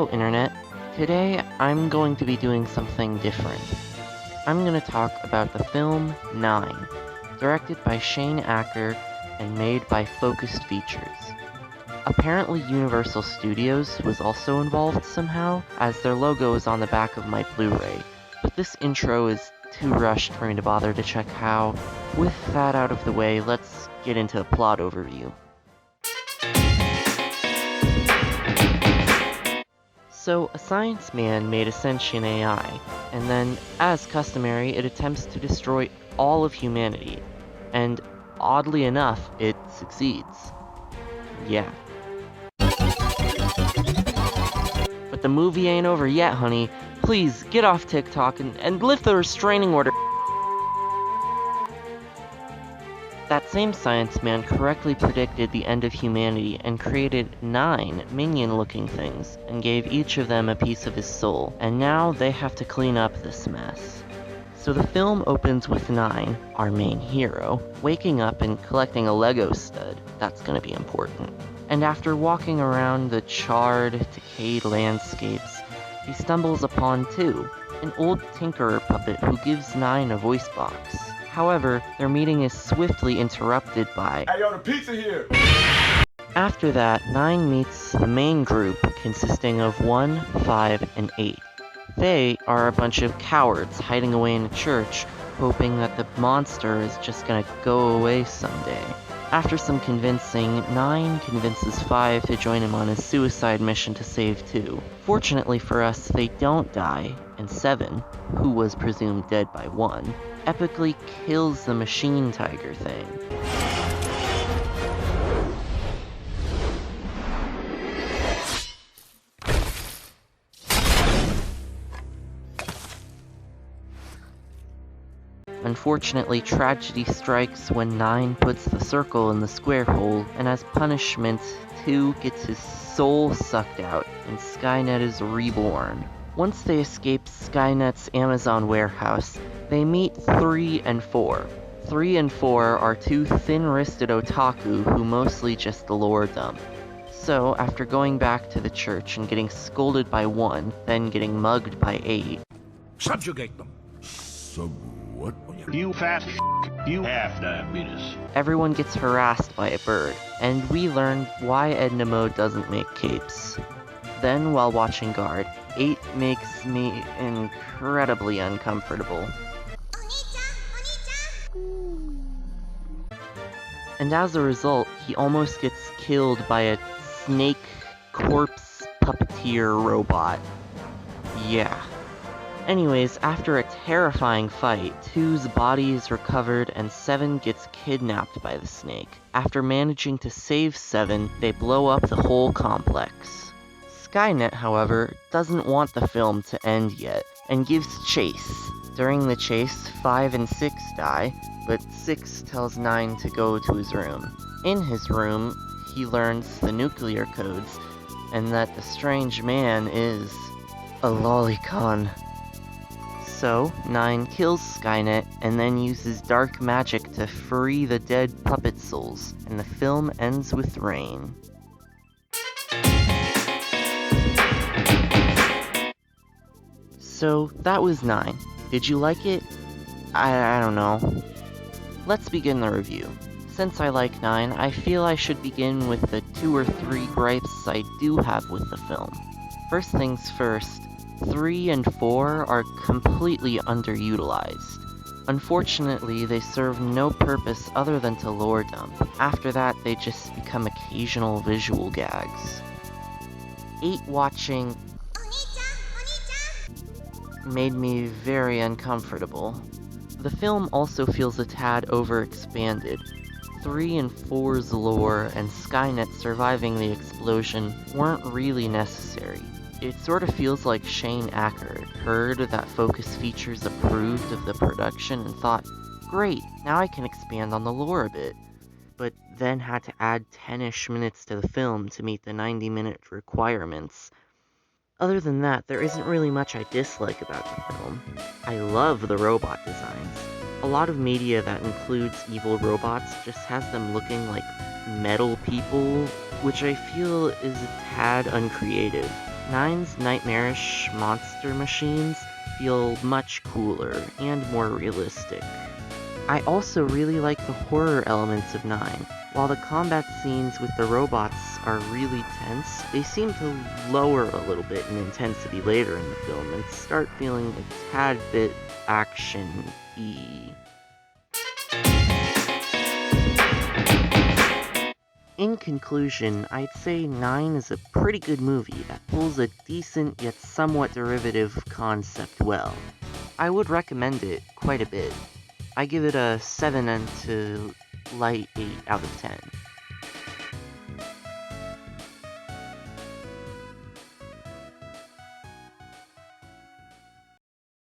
Hello, Internet. Today, I'm going to be doing something different. I'm going to talk about the film 9, directed by Shane Acker and made by Focused Features. Apparently Universal Studios was also involved somehow, as their logo is on the back of my Blu-ray, but this intro is too rushed for me to bother to check how. With that out of the way, let's get into a plot overview. So, a science man made a sentient AI, and then, as customary, it attempts to destroy all of humanity. And, oddly enough, it succeeds. Yeah. But the movie ain't over yet, honey. Please, get off TikTok and lift the restraining order. That same science man correctly predicted the end of humanity and created 9 minion-looking things, and gave each of them a piece of his soul, and now they have to clean up this mess. So the film opens with 9, our main hero, waking up and collecting a Lego stud. That's gonna be important. And after walking around the charred, decayed landscapes, he stumbles upon 2, an old Tinkerer puppet who gives 9 a voice box. However, their meeting is swiftly interrupted by, "Hey, yo, the pizza here!" After that, 9 meets the main group consisting of 1, 5, and 8. They are a bunch of cowards hiding away in a church, hoping that the monster is just gonna go away someday. After some convincing, 9 convinces 5 to join him on his suicide mission to save 2. Fortunately for us, they don't die, and 7, who was presumed dead by 1, epically kills the machine tiger thing. Unfortunately, tragedy strikes when 9 puts the circle in the square hole, and as punishment, 2 gets his soul sucked out, and Skynet is reborn. Once they escape Skynet's Amazon warehouse, they meet 3 and 4. 3 and 4 are 2 thin-wristed otaku who mostly just lore dump. So, after going back to the church and getting scolded by 1, then getting mugged by 8, Subjugate them. What? You fat you have diabetes. everyone gets harassed by a bird, and we learn why Edna Mode doesn't make capes. Then, while watching Guard, 8 makes me incredibly uncomfortable. And as a result, he almost gets killed by a snake corpse puppeteer robot. Yeah. Anyways, after a terrifying fight, 2's body is recovered and 7 gets kidnapped by the snake. After managing to save 7, they blow up the whole complex. Skynet, however, doesn't want the film to end yet, and gives chase. During the chase, 5 and 6 die, but 6 tells 9 to go to his room. In his room, he learns the nuclear codes, and that the strange man is a lolicon. So, 9 kills Skynet, and then uses dark magic to free the dead puppet souls, and the film ends with rain. So, that was 9. Did you like it? I don't know. Let's begin the review. Since I like 9, I feel I should begin with the 2 or 3 gripes I do have with the film. First things first, 3 and 4 are completely underutilized. Unfortunately, they serve no purpose other than to lore dump. After that, they just become occasional visual gags. 8 watching made me very uncomfortable. The film also feels a tad overexpanded. 3 and 4's lore and Skynet surviving the explosion weren't really necessary. It sort of feels like Shane Acker heard that Focus Features approved of the production and thought, great, now I can expand on the lore a bit, but then had to add 10-ish minutes to the film to meet the 90-minute requirements. Other than that, there isn't really much I dislike about the film. I love the robot designs. A lot of media that includes evil robots just has them looking like metal people, which I feel is a tad uncreative. 9's nightmarish monster machines feel much cooler and more realistic. I also really like the horror elements of 9. While the combat scenes with the robots are really tense, they seem to lower a little bit in intensity later in the film and start feeling a tad bit action-y. In conclusion, I'd say 9 is a pretty good movie that pulls a decent yet somewhat derivative concept well. I would recommend it quite a bit. I give it a 7 to light 8 out of 10.